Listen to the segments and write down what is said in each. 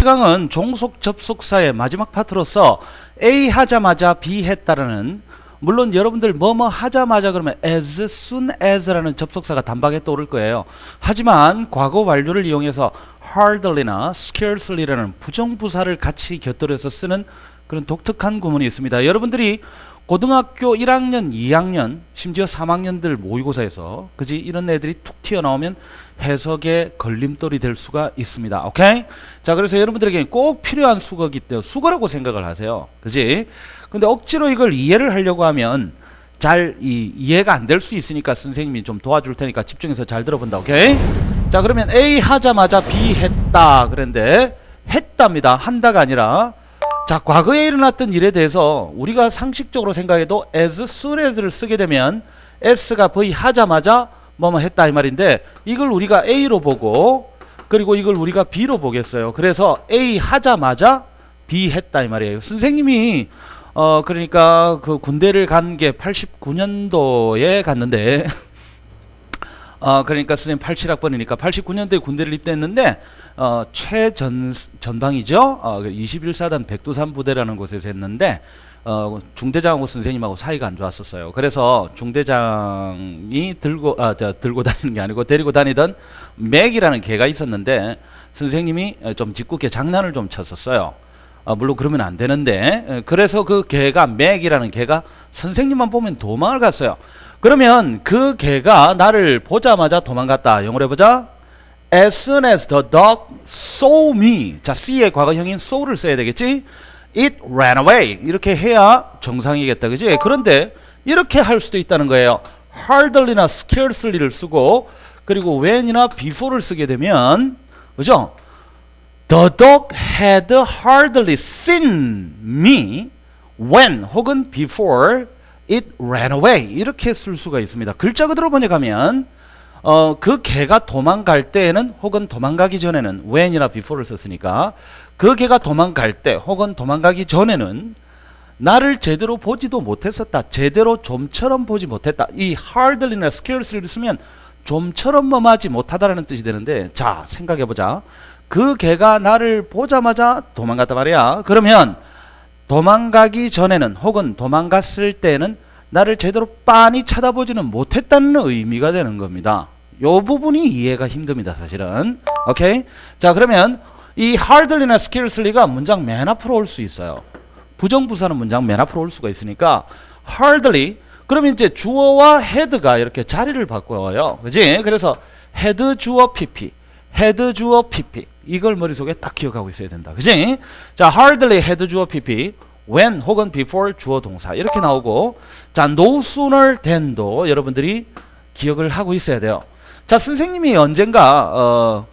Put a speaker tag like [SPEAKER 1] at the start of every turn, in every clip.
[SPEAKER 1] 강은 종속 접속사의 마지막 파트로서 A 하자마자 B 했다라는, 물론 여러분들 뭐뭐 하자마자 그러면 as soon as라는 접속사가 단박에 떠오를 거예요. 하지만 과거 완료를 이용해서 hardly나 scarcely라는 부정부사를 같이 곁들여서 쓰는 그런 독특한 구문이 있습니다. 여러분들이 고등학교 1학년, 2학년, 심지어 3학년들 모의고사에서 그지 이런 애들이 툭 튀어나오면 해석의 걸림돌이 될 수가 있습니다. 오케이? 자, 그래서 여러분들에게 꼭 필요한 수거기 때문에 수거라고 생각을 하세요. 그지? 근데 억지로 이걸 이해를 하려고 하면 잘 이해가 안 될 수 있으니까 선생님이 좀 도와줄 테니까 집중해서 잘 들어본다. 오케이? 자, 그러면 A 하자마자 B 했다 그랬는데 했답니다. 한다가 아니라, 자, 과거에 일어났던 일에 대해서 우리가 상식적으로 생각해도 as soon as를 쓰게 되면 s가 V 하자마자 뭐뭐 했다 이 말인데, 이걸 우리가 A로 보고 그리고 이걸 우리가 B로 보겠어요. 그래서 A 하자마자 B 했다 이 말이에요. 선생님이 그러니까 그 군대를 간 게 89년도에 갔는데 그러니까 선생님 87학번이니까 89년도에 군대를 입대했는데 최전방이죠. 21사단 백두산 부대라는 곳에서 했는데 중대장하고 선생님하고 사이가 안 좋았었어요. 그래서 중대장이 들고 다니는 게 아니고 데리고 다니던 맥이라는 개가 있었는데 선생님이 좀 짓궂게 장난을 좀 쳤었어요. 물론 그러면 안 되는데, 그래서 그 개가, 맥이라는 개가 선생님만 보면 도망을 갔어요. 그러면 그 개가 나를 보자마자 도망갔다. 영어로 해보자. As soon as the dog saw me. 자, see의 과거형인 saw를 써야 되겠지? It ran away. 이렇게 해야 정상이겠다. 그지? 그런데 이렇게 할 수도 있다는 거예요. hardly나 scarcely를 쓰고 그리고 when이나 before를 쓰게 되면, 그죠? The dog had hardly seen me when 혹은 before it ran away. 이렇게 쓸 수가 있습니다. 글자 그대로 번역하면 그 개가 도망갈 때에는 혹은 도망가기 전에는 when이나 before를 썼으니까 그 개가 도망갈 때 혹은 도망가기 전에는 나를 제대로 보지도 못했었다. 제대로 좀처럼 보지 못했다. 이 hardly나 scarcely를 쓰면 좀처럼 뭐하지 못하다라는 뜻이 되는데, 자, 생각해보자. 그 개가 나를 보자마자 도망갔단 말이야. 그러면 도망가기 전에는 혹은 도망갔을 때는 나를 제대로 빤히 쳐다보지는 못했다는 의미가 되는 겁니다. 요 부분이 이해가 힘듭니다, 사실은. 오케이? 자, 그러면 이 hardly나 scarcely가 문장 맨 앞으로 올 수 있어요. 부정부사는 문장 맨 앞으로 올 수가 있으니까 hardly, 그러면 이제 주어와 had가 이렇게 자리를 바꿔요. 그지? 그래서 had 주어 pp, had 주어 pp, 이걸 머릿속에 딱 기억하고 있어야 된다. 그지? 자, hardly had 주어 pp, when 혹은 before 주어 동사 이렇게 나오고, 자, no sooner than도 여러분들이 기억을 하고 있어야 돼요. 자, 선생님이 언젠가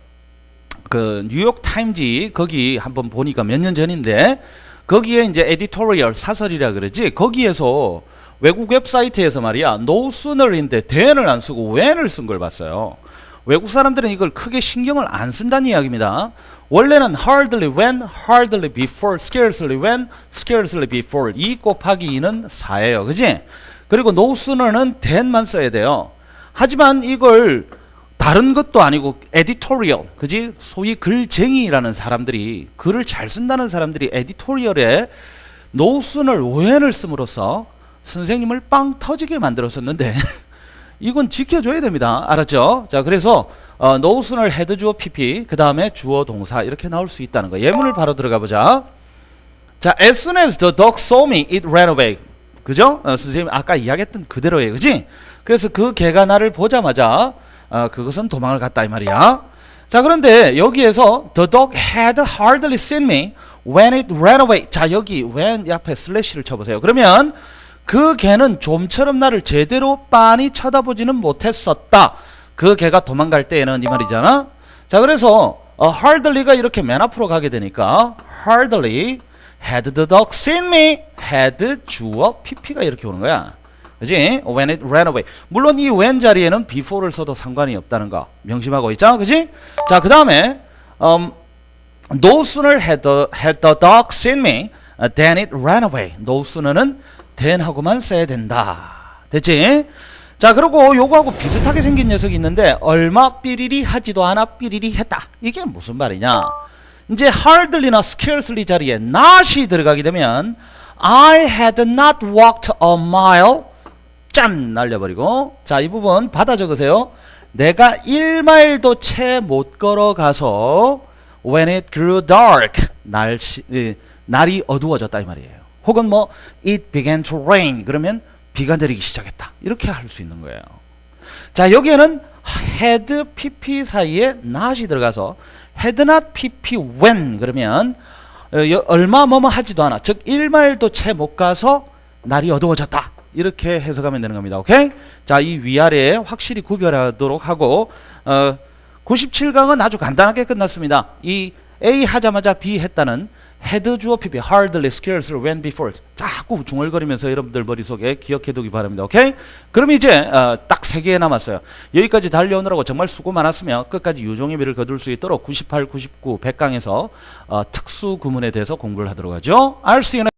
[SPEAKER 1] 그 뉴욕 타임지 거기 한번 보니까 몇 년 전인데, 거기에 이제 에디토리얼 사설이라 그러지, 거기에서 외국 웹사이트에서 말이야 no sooner인데 than을 안 쓰고 when을 쓴 걸 봤어요. 외국 사람들은 이걸 크게 신경을 안 쓴다는 이야기입니다. 원래는 hardly when, hardly before, scarcely when, scarcely before, 2 곱하기 2는 4예요. 그지? 그리고 no sooner는 than만 써야 돼요. 하지만 이걸 다른 것도 아니고 editorial, 그지? 소위 글쟁이라는 사람들이, 글을 잘 쓴다는 사람들이 에디토리얼에 no sooner when을 씀으로써 선생님을 빵 터지게 만들었었는데 이건 지켜줘야 됩니다. 알았죠? 자, 그래서 no sooner had 주어 pp, 그 다음에 주어 동사 이렇게 나올 수 있다는 거. 예문을 바로 들어가 보자. 자, as soon as the dog saw me, it ran away. 그죠? 선생님 아까 이야기했던 그대로예요. 그지? 그래서 그 개가 나를 보자마자 그것은 도망을 갔다 이 말이야. 자, 그런데 여기에서 the dog had hardly seen me when it ran away. 자, 여기 when 앞에 슬래시를 쳐보세요. 그러면 그 개는 좀처럼 나를 제대로 빤히 쳐다보지는 못했었다. 그 개가 도망갈 때에는 이 말이잖아. 자, 그래서 hardly가 이렇게 맨 앞으로 가게 되니까 hardly had the dog seen me, had 주어 pp가 이렇게 오는 거야. 그지? when it ran away. 물론 이 when 자리에는 before를 써도 상관이 없다는 거 명심하고 있죠? 그지? 자, 그 다음에 no sooner had the dog seen me than it ran away. no sooner는 than 하고만 써야 된다. 됐지? 자, 그리고 요거하고 비슷하게 생긴 녀석이 있는데 얼마 삐리리 하지도 않아 삐리리 했다. 이게 무슨 말이냐? 이제 hardly나 scarcely 자리에 not이 들어가게 되면 I had not walked a mile 짠! 날려버리고 자, 이 부분 받아 적으세요. 내가 1마일도 채 못 걸어가서 when it grew dark 날이 어두워졌다 이 말이에요. 혹은 뭐 it began to rain 그러면 비가 내리기 시작했다. 이렇게 할 수 있는 거예요. 자, 여기에는 had pp 사이에 not이 들어가서 had not pp when 그러면 얼마 뭐뭐 하지도 않아. 즉 1마일도 채 못 가서 날이 어두워졌다. 이렇게 해석하면 되는 겁니다. 오케이? 자, 이 위아래 확실히 구별하도록 하고 97강은 아주 간단하게 끝났습니다. 이 A 하자마자 B 했다는 had 주어 PP hardly scarcely when before 자꾸 중얼거리면서 여러분들 머릿속에 기억해두기 바랍니다. 오케이? 그럼 이제 딱 3개 남았어요. 여기까지 달려오느라고 정말 수고 많았으며 끝까지 유종의 미를 거둘 수 있도록 98, 99, 100강에서 특수 구문에 대해서 공부를 하도록 하죠. I'll see you